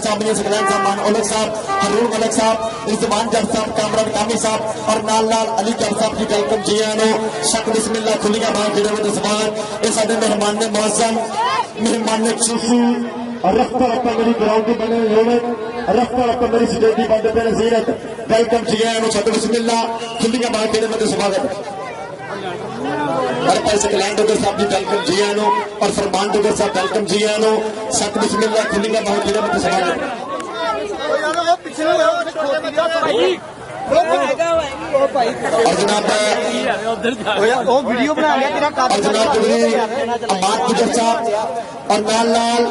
साहब, मियां सकलैन साहब, मान उलग साहब, हरून मलिक साहब, रिजवान जट साहब, कामरान कामी साहब और नाल नाल अली जट साहब जी वेलकम जी आनो। शक बिस्मिल्लाह खुलियां बाहर जेड़े वो दसवान ये साडे मेहमान ने मौसम मेहमान ने खुशी और रफ्ता रफ्ता मेरी ग्राउंड की बने यूनिट रफ्ता रफ्ता मेरी स्टेज की बंद पे नसीरत वेलकम जी आनो। शक बिस्मिल्लाह खुलियां बाहर जेड़े वो दसवान सकलैन डोगर साहब जी वेलकम जी आनो और फरमान डोगर साहब वेलकम जी आनो। शक बिस्मिल्लाह खुलियां बाहर जेड़े वो दसवान और जनाब वीडियो बना लिया अमाद गुजर साहब और नाल नाल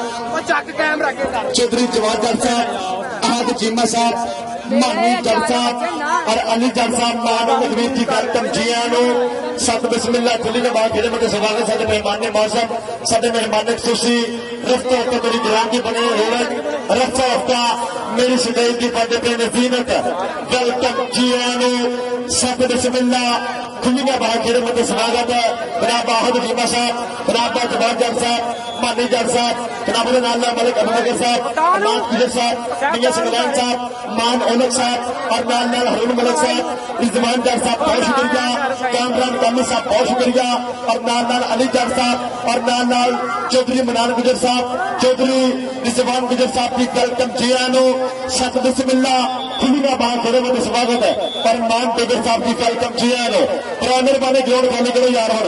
चौधरी जवाद जट साहब, अहद चीमा साहब, मानी जट साहब और अली जट साहब मानो मजबूत जी वेलकम जी आनो। सत बिस्मिल्लाह खुली के बाद जेडे स्वागत साडे मेहमान ने मौसम साडे मेहमान ने खुशी रफ्ता रफ्ता मेरी ग्राम की बने रौनक रफ्ता रफ्ता मेरी स्टेज की बंद पे नजीनत वेलकम जी आनो। सत बिस्मिल्लाह खुली के बाद जेडे मतलब स्वागत है जनाब अहद चीमा साहब, जनाब जवाद जट साहब, मानी जट साहब, जनाब नाला मलिक अबू बकर साहब, अमाद गुजर साहब, मियां सकलैन साहब, मान उलग साहब और नाल नाल हरून मलिक साहब, रिजवान जट साहब बहुत शुक्रिया, कामरान कामी साहब बहुत शुक्रिया और नाल नाल अली जट साहब और नाल नाल चौधरी मनान गुजर साहब, चौधरी रिजवान गुजर साहब की वेलकम जी आनो। सत बिस्मिल्लाह खुलिया बाहर खड़े में स्वागत है और मान गुजर साहब की वेलकम जी आनो। और मेहरबानी ग्राउंड खाली करो यार हो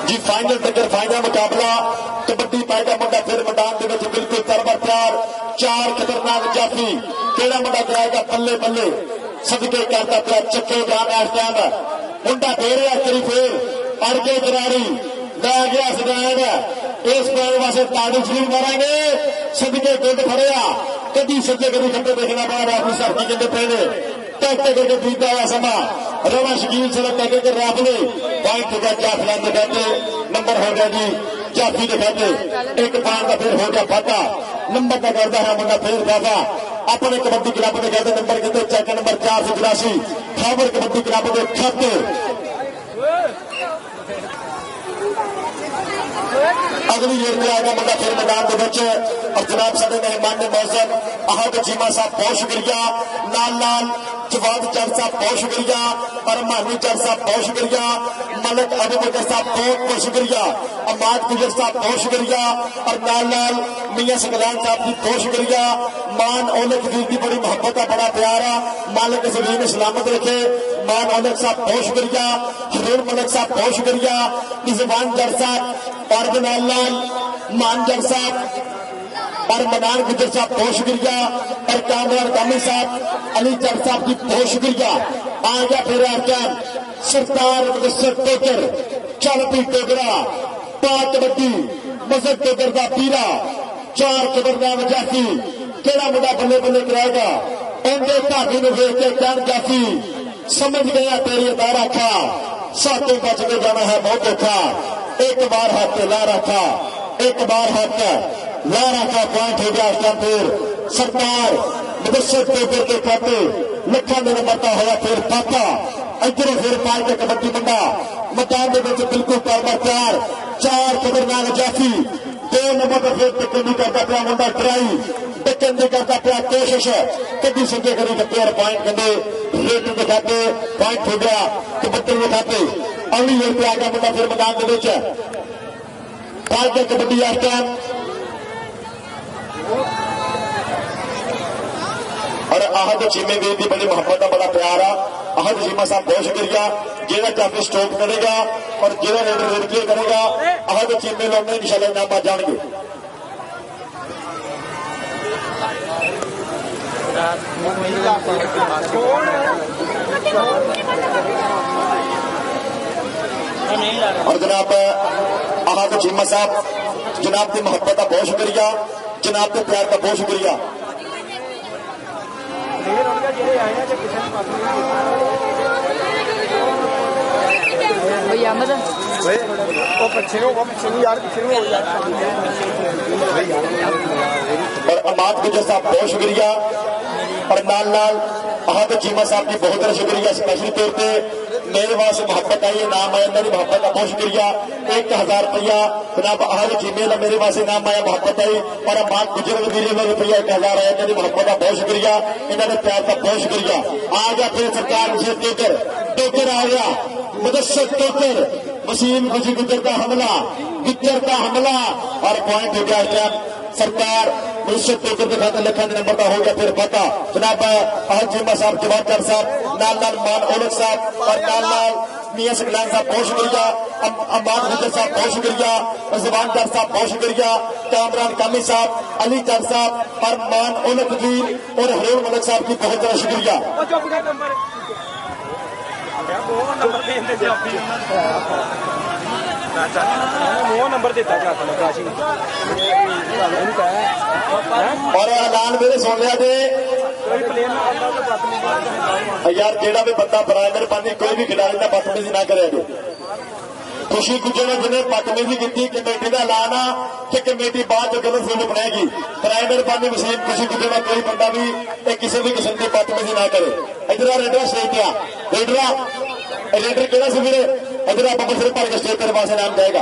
जी। फाइनल तक फाइनल मुकाबला कबड्डी पैदा मुंडा फिर मैदान के बिल्कुल तरबर तैयार चार खतरनाक जाफी केड़ा मुंडा कराएगा बल्ले बल्ले सदके करता पिया चक्के जाना इस टाइम मुंडा दे रहा करी फिर अड़ के खिलाड़ी लै गया स्टैंड इस पैर वास्ते ताड़ी शरीर मारेंगे सदके गुड फड़िया कभी सज्जे कभी खब्बे देखना पा रहा अपनी सरकी कहते पहले टैक्टे करके बीता हुआ समा रवा शकील से टैके कर रात ने पॉइंट हो गया जाफिला दिखाते नंबर हो गया जी जाफी दिखाते एक पान का फिर हो गया फाटा नंबर का करता है मुंडा फिर दादा अपने कबड्डी क्लब के कहते नंबर कहते चेक नंबर 483 खबर कबड्डी क्लब के खाते अगली जेल में आएगा मुंडा फिर मैदान के बच्चे और जनाब साडे मेहमान ने मौसम अहद चीमा साहब बहुत शुक्रिया, नाल नाल जवाद जट साहब बहुत शुक्रिया और मानी जट साहब बहुत शुक्रिया, मलिक अबू बकर साहब बहुत बहुत शुक्रिया, अमाद गुजर साहब बहुत शुक्रिया और नाल नाल मियां सकलैन साहब की बहुत शुक्रिया। मान औलक वीर की बड़ी मोहब्बत है बड़ा प्यार है मालिक ज़मीन सलामत रखे। मान औलक साहब बहुत शुक्रिया, हरून मलिक साहब बहुत शुक्रिया, रिजवान जट साहब और नाल नाल मान जट साहब और मनान गुजर साहब बहुत शुक्रिया और कामरान कामी साहब अली जट साहब की बहुत शुक्रिया। आ गया फिर आफताब सरदार मुदस्सिर टोकर चल पी टोकरा पा कबड्डी मजहब टोकर का पीरा चार खबरनाम जाफी केड़ा मुंडा बल्ले बल्ले कराएगा उनके धागे में देख के कहन जाफी समझ गया तेरी अदारा खा सातों बच के जाना है बहुत औखा एक बार हाथ ला रखा एक बार हाथ ला रखा पॉइंट हो गया उसका फिर सरकार मुदस्सिर टोकर के खाते लखा में मरता होया फिर पाता इधरों फिर पाल के कबड्डी मुंडा मैदान के बिल्कुल तरबा तैयार चार खतरनाक जाफी दो नंबर पर फिर टिकन नहीं करता पिया मुंडा ट्राई टिकन नहीं करता पिया कोशिश कभी सज्जे करी करते और पॉइंट करते रेट दिखाते पॉइंट हो गया कबड्डी दिखाते अगली रेट पे आ गया मुंडा फिर मैदान के पाल के कबड्डी आस्टान और अहद चीमे वीर की बड़ी मोहब्बत का बड़ा प्यार है। अहद चीमा साहब बहुत शुक्रिया जेड़ा जाफी स्टॉप करेगा और जेड़ा रेडर रेडकी करेगा अहद चीमे लोग इंशाल्लाह इनाम जाएंगे। और जनाब अहद चीमा साहब जनाब की मोहब्बत का बहुत शुक्रिया जनाब के प्यार का बहुत शुक्रिया। और अमाद गुजर साहब बहुत शुक्रिया और नाल नाल अहद चीमा साहब की बहुत शुक्रिया स्पेशल तौर पर मेरे वास्ते मोहब्बत आई इनाम आया मेरी मोहब्बत का बहुत शुक्रिया 1000 रुपया जनाब आहद जीमेल मेरे वास्ते इनाम आया मोहब्बत आई और अमान गुजर वीर रुपया 1000 आया मेरी मोहब्बत का बहुत शुक्रिया इन्होंने प्यार का बहुत शुक्रिया आ गया फिर सरकार से टोकर आ गया मुदस्सर टोकर वसीम खुशी गुजर का हमला और पॉइंट हो गया इस टाइम सरकार मुदस्सर टोकर के खाते लखन नंबर का हो गया फिर पता जनाब आहद जीमा साहब जवाबदार साहब नाल मान ओलक साहब और नाल मियां सकलान साहब बहुत शुक्रिया अमान गुजर साहब बहुत शुक्रिया जबान चार साहब बहुत शुक्रिया कामरान कामी साहब अली चार साहब और मान ओलक वीर और हरून मलिक साहब की बहुत ज्यादा शुक्रिया नंबर देता और ऐलान मेरे सुन लिया जे यार जेड़ा भी बंदा बराबर पानी कोई भी खिलाड़ी का बदतमीजी ना करे खुशी गुजर ने जिन्हें बदतमीजी की कमेटी का ऐलान आ कि कमेटी बाद जो गलत फिल्म बनाएगी प्राइमर पानी वसीम खुशी गुजर का कोई बंदा भी किसी भी किस्म की बदतमीजी ना करे इधर रेडर स्टेट रेडर केड़ा से फिर इधर आप बसर भर के स्टेज तेरे पास नाम जाएगा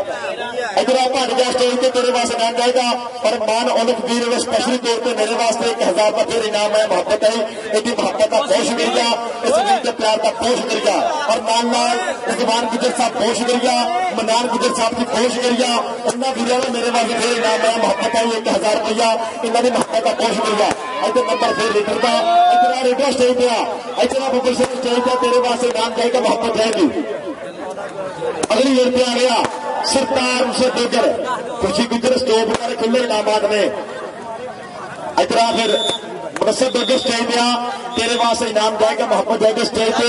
इधर आप भट गया स्टेज पे तेरे पास नाम जाएगा और मान ओलक वीर ने स्पेशली तौर पर मेरे वास्ते 1000 का फिर इनाम है मोहब्बत है इतनी मोहब्बत का बहुत शुक्रिया इस वीर के प्यार का बहुत शुक्रिया और नाल जबान गुजर साहब बहुत शुक्रिया मनान गुजर साहब की बहुत शुक्रिया इन्होंने वीरों ने मेरे वास्ते फिर इनाम है मोहब्बत है 1000 रुपया इन्होंने मोहब्बत का बहुत शुक्रिया इधर नंबर फिर लीडर का इधर रेडर स्टेज पे इधर आप स्टेज पे तेरे वास्ते इनाम जाएगा मोहब्बत जाएगी अगली ईयर पे आ गया सरकार से डोगर खुशी गुजर स्टेज पर खुले इनामात ने इधर फिर मुनस्सर डोगर स्टेज पे तेरे वास्ते इनाम जाएगा मोहब्बत जाएगा स्टेज पे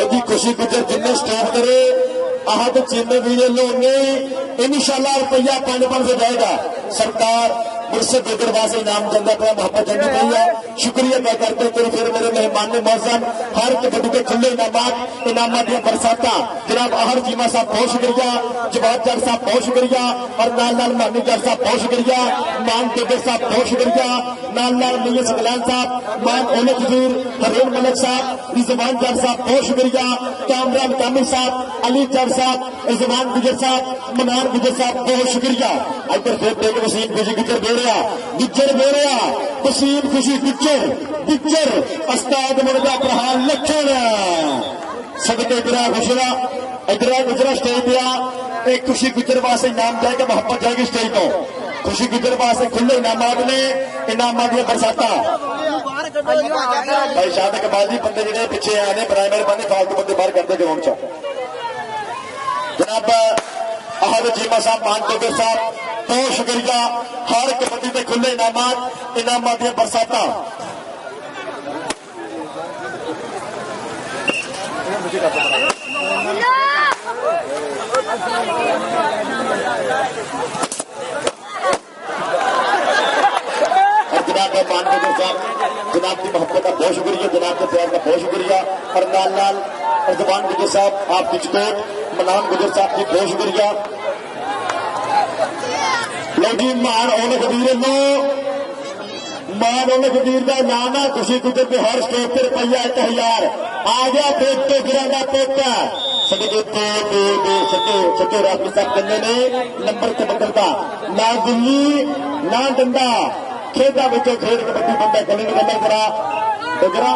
यदि खुशी गुजर जिन्हें स्टेज करे आहद चीमे वीर इंशाल्लाह रुपया 5-5 से जाएगा सरकार मुनस्सर डोगर वास्ते इनाम चंदा पे मोहब्बत चंदी पई है शुक्रिया अदा करते थे फिर मेरे मेहमान ने मौसम हर कबड्डी के खुले इनामात दी बरसाता जनाब आहद जीमा साहब बहुत शुक्रिया जवाब जट साहब बहुत शुक्रिया और नाल मानी जट साहब बहुत शुक्रिया मान डोगर साहब बहुत शुक्रिया नाल मियां सकलान साहब मान ओलक वीर हरून मलिक साहब रिजवान जट साहब बहुत शुक्रिया कामरान कामी साहब अली जट साहब रिजवान गुजर साहब मनान गुजर साहब बहुत शुक्रिया इधर फिर देख वसीम खुशी गुजर दे रहा वसीम खुशी गुजर अस्ताद मुर्गा प्रहार लखन सदके इधर गुजरा स्टेज पे एक खुशी गुजर वास्ते इनाम जाएगा मोहब्बत जाएगी स्टेज तो खुशी गुजर वास्ते खुले इनामात ने इनामात दी बरसाता भाई शाद कमाल जी बंदे जिहड़े पिछे आए ने प्राइमरी बंदे फालतू बंदे बाहर करते ग्राउंड च जनाब आहद जीमा साहब मान डोगर साहब बहुत शुक्रिया हर कबड्डी के खुले इनामात दी बरसाता जनाब मान डोगर साहब जनाब की मोहब्बत का बहुत शुक्रिया जनाब के प्यार का बहुत शुक्रिया और नाल जबान गुजर साहब आप बिजकोट मनान गुजर साहब की बहुत शुक्रिया लेकिन मान ओलक वीर का नाम है खुशी गुजर के हर स्टेज पर रुपया 1000 आ गया फिर तो गिरा का पोता सके राफी साहब कहने ने नंबर से बदलता ना दिल्ली ना डंडा खेदा बच्चों खेल कबड्डी बंदा गले में गला करा डगरा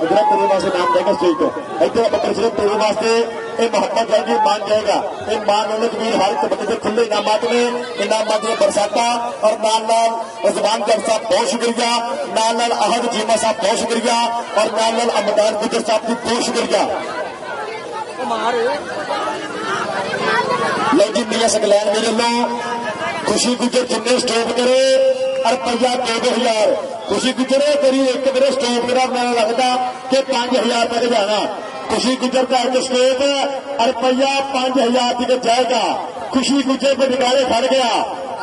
अगला तेरे वास्ते नाम जाएगा स्टेज तो इधर बकर सिर्फ तेरे वास्ते ये मोहब्बत जाएगी मान जाएगा ये मान ओलक वीर हर कबड्डी के खुले इनामात में इनामात में बरसाता और नाल जबान जट साहब बहुत शुक्रिया नाल आहद जीमा साहब बहुत शुक्रिया और नाल अमदान गुजर साहब की बहुत शुक्रिया लेकिन मियां सकलैन मेरे लो खुशी गुजर जिन्हें स्टॉप करे रुपया 2000 खुशी गुजर करी एक मेरे स्टॉप करा मैं लगता कि 5000 तक जाना खुशी गुजर का एक स्टॉप रुपया 5000 तक जाएगा खुशी गुजर पे निकाले खड़ गया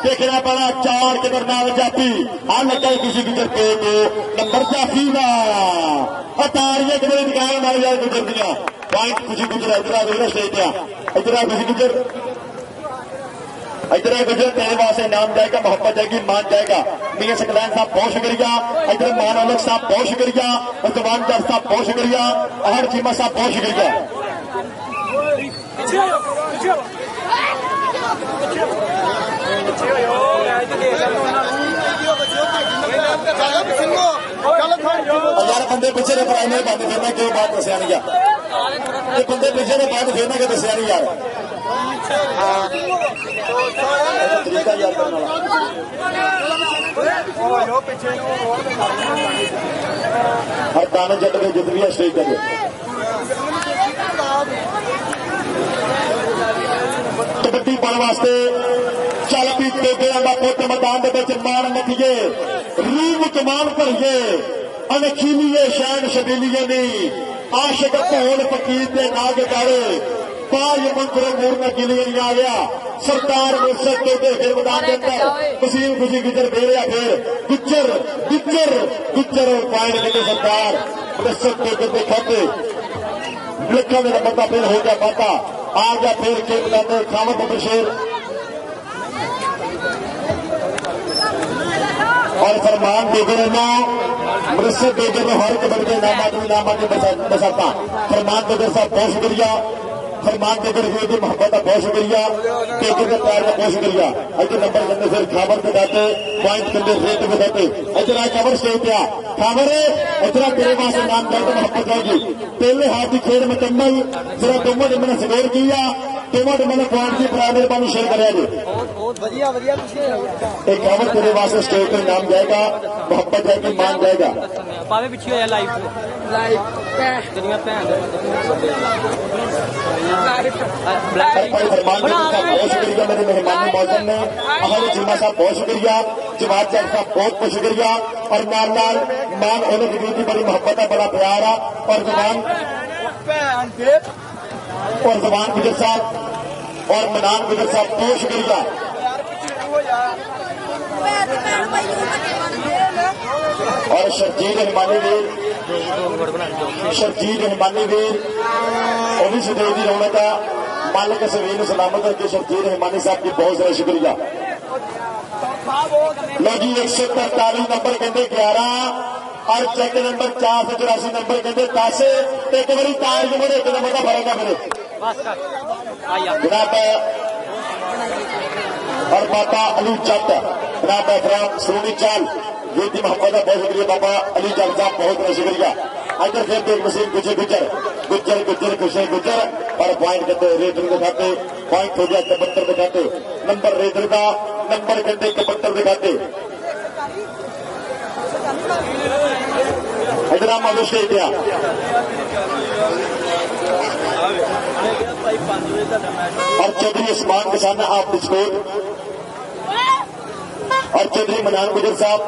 देखना पड़ा 4 के नाम जाफी आ लगा खुशी गुजर पे नंबर जाफी का अतारिया के निकाल मार जाए गुजर दिया पॉइंट खुशी गुजर इधर स्टेज पे इधर खुशी गुजर इधर गुजर तेरे वास्ते नाम जाएगा, मोहब्बत जाएगी, मान जाएगा। मियां सकलैन साहब बहुत शुक्रिया। इधर मान अलग साहब बहुत शुक्रिया। उस्मान जट साहब बहुत शुक्रिया। आहड़ चीमा साहब बहुत शुक्रिया। यार बंदे पीछे ने पढ़ाई नहीं बंद फिरना, क्यों बात दसिया नहीं यार, ये बंदे पीछे ने बंद फिरना के दसिया नहीं यार। हर ताने जट के जित भी है स्टेज पर कबड्डी पाने वास्ते चल भी टोकरियां का पुत मैदान के मान नठिए, रूह कमान भरीए, अनखीलीए शैन शबीलीए नहीं, आशिक भोल फकीर के नाग गाड़े, पाज मंत्रों मूर्ना गिलिए नहीं आ गया। सरकार मुर्शद टोके फिर मैदान के अंदर वसीम खुशी गुजर बेड़िया फिर गुजर गुजर गुजर पॉइंट देते सरकार मुर्शद टोके के खाते लिखा मेरा बता फिर हो गया बाता आ गया फिर के मैदान में खामद बशीर और फरमान बेगर मुर्शद बेगर ने हर कबड्डी के नामाती बसाता। फरमान बेगर साहब बहुत शुक्रिया। फरमान बेगर हुए की मोहब्बत का बहुत शुक्रिया। बेगर के प्यार का बहुत शुक्रिया। इधर नंबर करने फिर खाबर दिखाते पॉइंट करते रेट दिखाते इधर आ खबर स्टेज पे खाबर इधर तेरे पास नाम जाए तो मोहब्बत जाएगी। पहले हाथ की खेल मुकम्मल जरा दोनों ने मैंने स्कोर किया, दोनों ने मैंने पॉइंट की प्राइवेट पानी शेयर कराया जी। एक खबर तेरे वास्ते स्टेज पर नाम जाएगा, मोहब्बत जाएगी, मान जाएगा। पावे पिछले हो लाइव लाइव दुनिया भैन फरमान बहुत शुक्रिया मेरे मेहमान मौजूद ने, अहल जिम्मा साहब बहुत शुक्रिया, जवाब साहब साहब बहुत बहुत शुक्रिया। और नाल नाल मान होने की बड़ी मोहब्बत है, बड़ा प्यार है। और जवान गुजर साहब और मनान गुजर साहब बहुत शुक्रिया। और शर्जील रहमानी वीर वो भी सुदेव की रौनक है। मालिक सवीर सलामत करके शर्जील रहमानी साहब की बहुत सारा शुक्रिया। लो जी 143 नंबर कहते 11 और चेक नंबर 484 नंबर कहते 10। एक बारी तार जो एक नंबर का फर्क है मेरे जनाब और बाबा अली जट जनाब एहतराम सोनी चाल ये थी मोहम्मद का बहुत शुक्रिया। बाबा अली जट साहब बहुत बहुत शुक्रिया। इधर फिर देख मसीन गुजर गुजर गुजर गुजर खुशे गुजर और पॉइंट कहते रेडर दिखाते पॉइंट हो गया 71 दिखाते नंबर रेडर का नंबर कहते 71 दिखाते। इधर आप मधु स्टेज पे और चौधरी उस्मान किसान आप बिस्कुट और चौधरी मनान गुजर साहब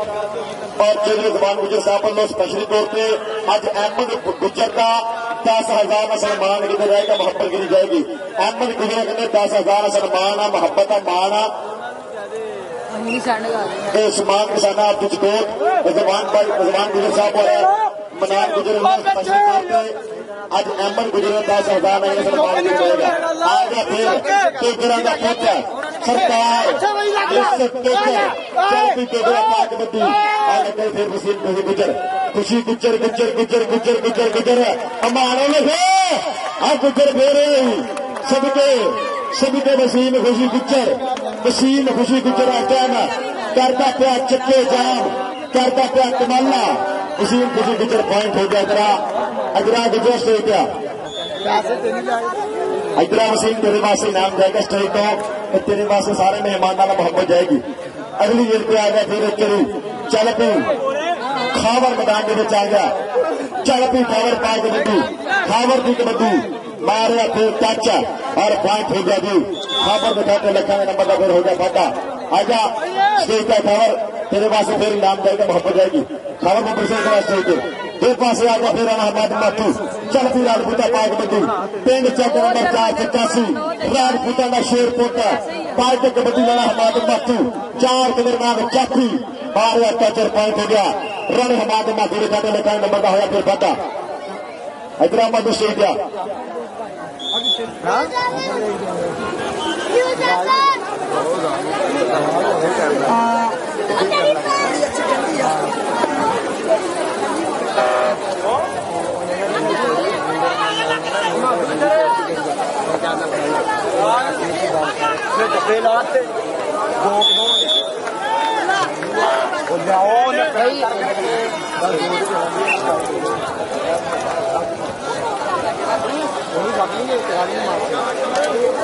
और चौधरी उस्मान गुजर साहब वालों स्पेशली तौर पर अज अहमद गुजर का 10,000 का सम्मान किया जाएगा, मोहब्बत की जाएगी। अहमद गुजर कहते 10,000 का सम्मान है, मोहब्बत का मान है। उस्मान किसान आप बिस्कुट उस्मान गुजर साहब और मनान गुजर स्पेशली तौर पर आज अहमद गुजर 10,000 का सम्मान किया जाएगा। आगे फिर टोकरा का पुत्र सरकार फिर वसीम गुजर खुशी गुजर गुजर गुजर गुजर गुजर गुजर हमारे गुजर फेरे सबके वसीम खुशी गुजर आना करता प्या चक्के जाम करता प्या कमाला वसीम खुशी गुजर पॉइंट हो गया। अजरा गुजर स्टेज पे इधर वसीम तेरे वास्ते नाम जाएगा स्टेज तो तेरे वास्ते सारे मेहमान वाला मोहब्बत जाएगी। अगली जेल पे आ गया फिर चली चल पी खावर मैदान के आ गया चल पी खावर पा कबड्डी खावर की कबड्डी मारे फिर टच और पॉइंट हो गया जी। खावर दिखाते लखा नंबर का फिर हो गया फाटा आजा स्टेज का खावर तेरे पास फिर नाम जाएगा मोहब्बत जाएगी। खावर को प्रसिद्ध स्टेज पे फिर पास आ गया फिर अहमद माथू चल पी राजपूता पा कबड्डी पिंड चेक नंबर 485 राजपूता का शेर पोता पार्ट कबड्डी वाला हमाद माथू 4 के दरमियान चापी मारे टचर पॉइंट हो गया। रन हमाद माथू दिखाते लखा नंबर का होया फिर फाटा हैदराबाद स्टेज का डब्बे लाते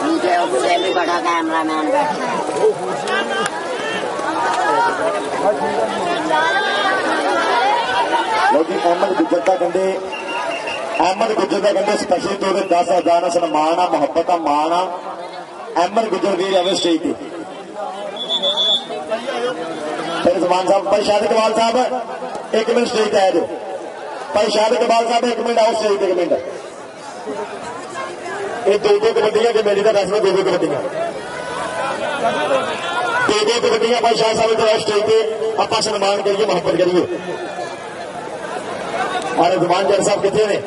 नीचे उससे भी बड़ा कैमरामैन बैठा है। लोग अहमद गुज्जर का कहते अहमद गुज्जर का कहते स्पेशल तौर पर 10,000 सन्मान आ मुहब्बत का मान आ अहमद गुज्जर वीर आवे स्टेज पे फिर जमान साहब भाई शाहिद इकबाल साहब 1 मिनट स्टेज पे आए जो भाई शाहिद इकबाल साहब 1 मिनट आओ स्टेज पे 1 मिनट ये दो कबड्डियां जो मेरी का दस में दो कबड्डियां भाई शाह साहब इधर स्टेज पे आप सन्मान करिए मुहब्बत करिए और जमान जर साहब कितने ने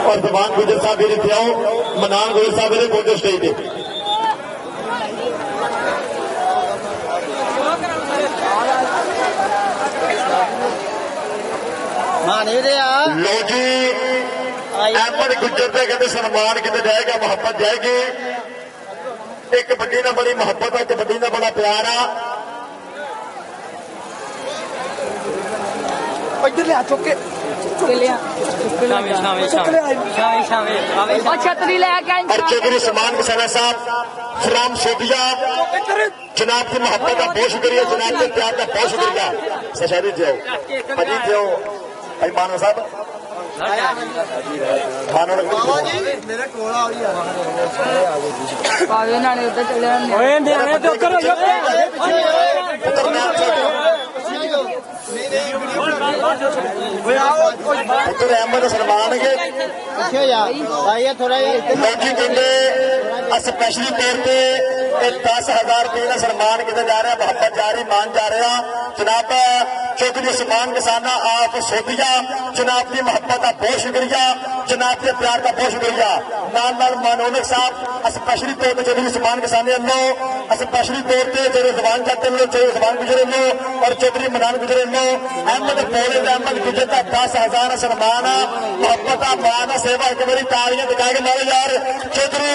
और जमान गुजर साहब मेरे थे आओ मनान गुजर साहब मेरे पहुंचे स्टेज पे लो जी अहमद गुज्जर के कहते सन्मान कितने जाएगा मुहब्बत जाएगी एक कबड्डी ना बड़ी मुहब्बत है कबड्डी ना बड़ा प्यार आ छतरी लेके और चौधरी सलमान किसाना साहब सलाम सोदिया जनाब की मोहब्बत का बहुत शुक्रिया जनाब के प्यार का बहुत शुक्रिया सशहरी थे अजी थे भाई मानो साहब मानो पुत्र अहमद सलमान के लोजी कहते स्पेशली तौर पर 10,000 रुपये का सन्मान किया जा रहा मुहब्बत जा रही मान जा रहा जनाब चौधरी सलमान किसाना आप सोदिया जनाब की मोहब्बत का बहुत शुक्रिया जनाब के प्यार का बहुत शुक्रिया नाल मानोनक साहब स्पेशली तौर पर चौधरी सलमान किसाने वालों स्पेशली तौर पर चौधरी जवान जाते वालों चौधरी जवान गुजरे वालों और चौधरी मनान गुजरे वालों अहमद बोले अहमद गुजर का 10,000 सन्मान मोहब्बत का मान सेवा एक बारी तालियां दिखा के मारो यार चौधरी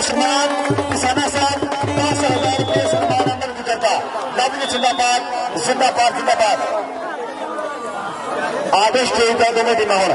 उस्मान किसाना साहब 10,000 रुपये सन्मान अहमद गुजर का लव जिंदाबाद जिंदाबाद जिंदाबाद आदेश स्टेज का दोनों टीम हो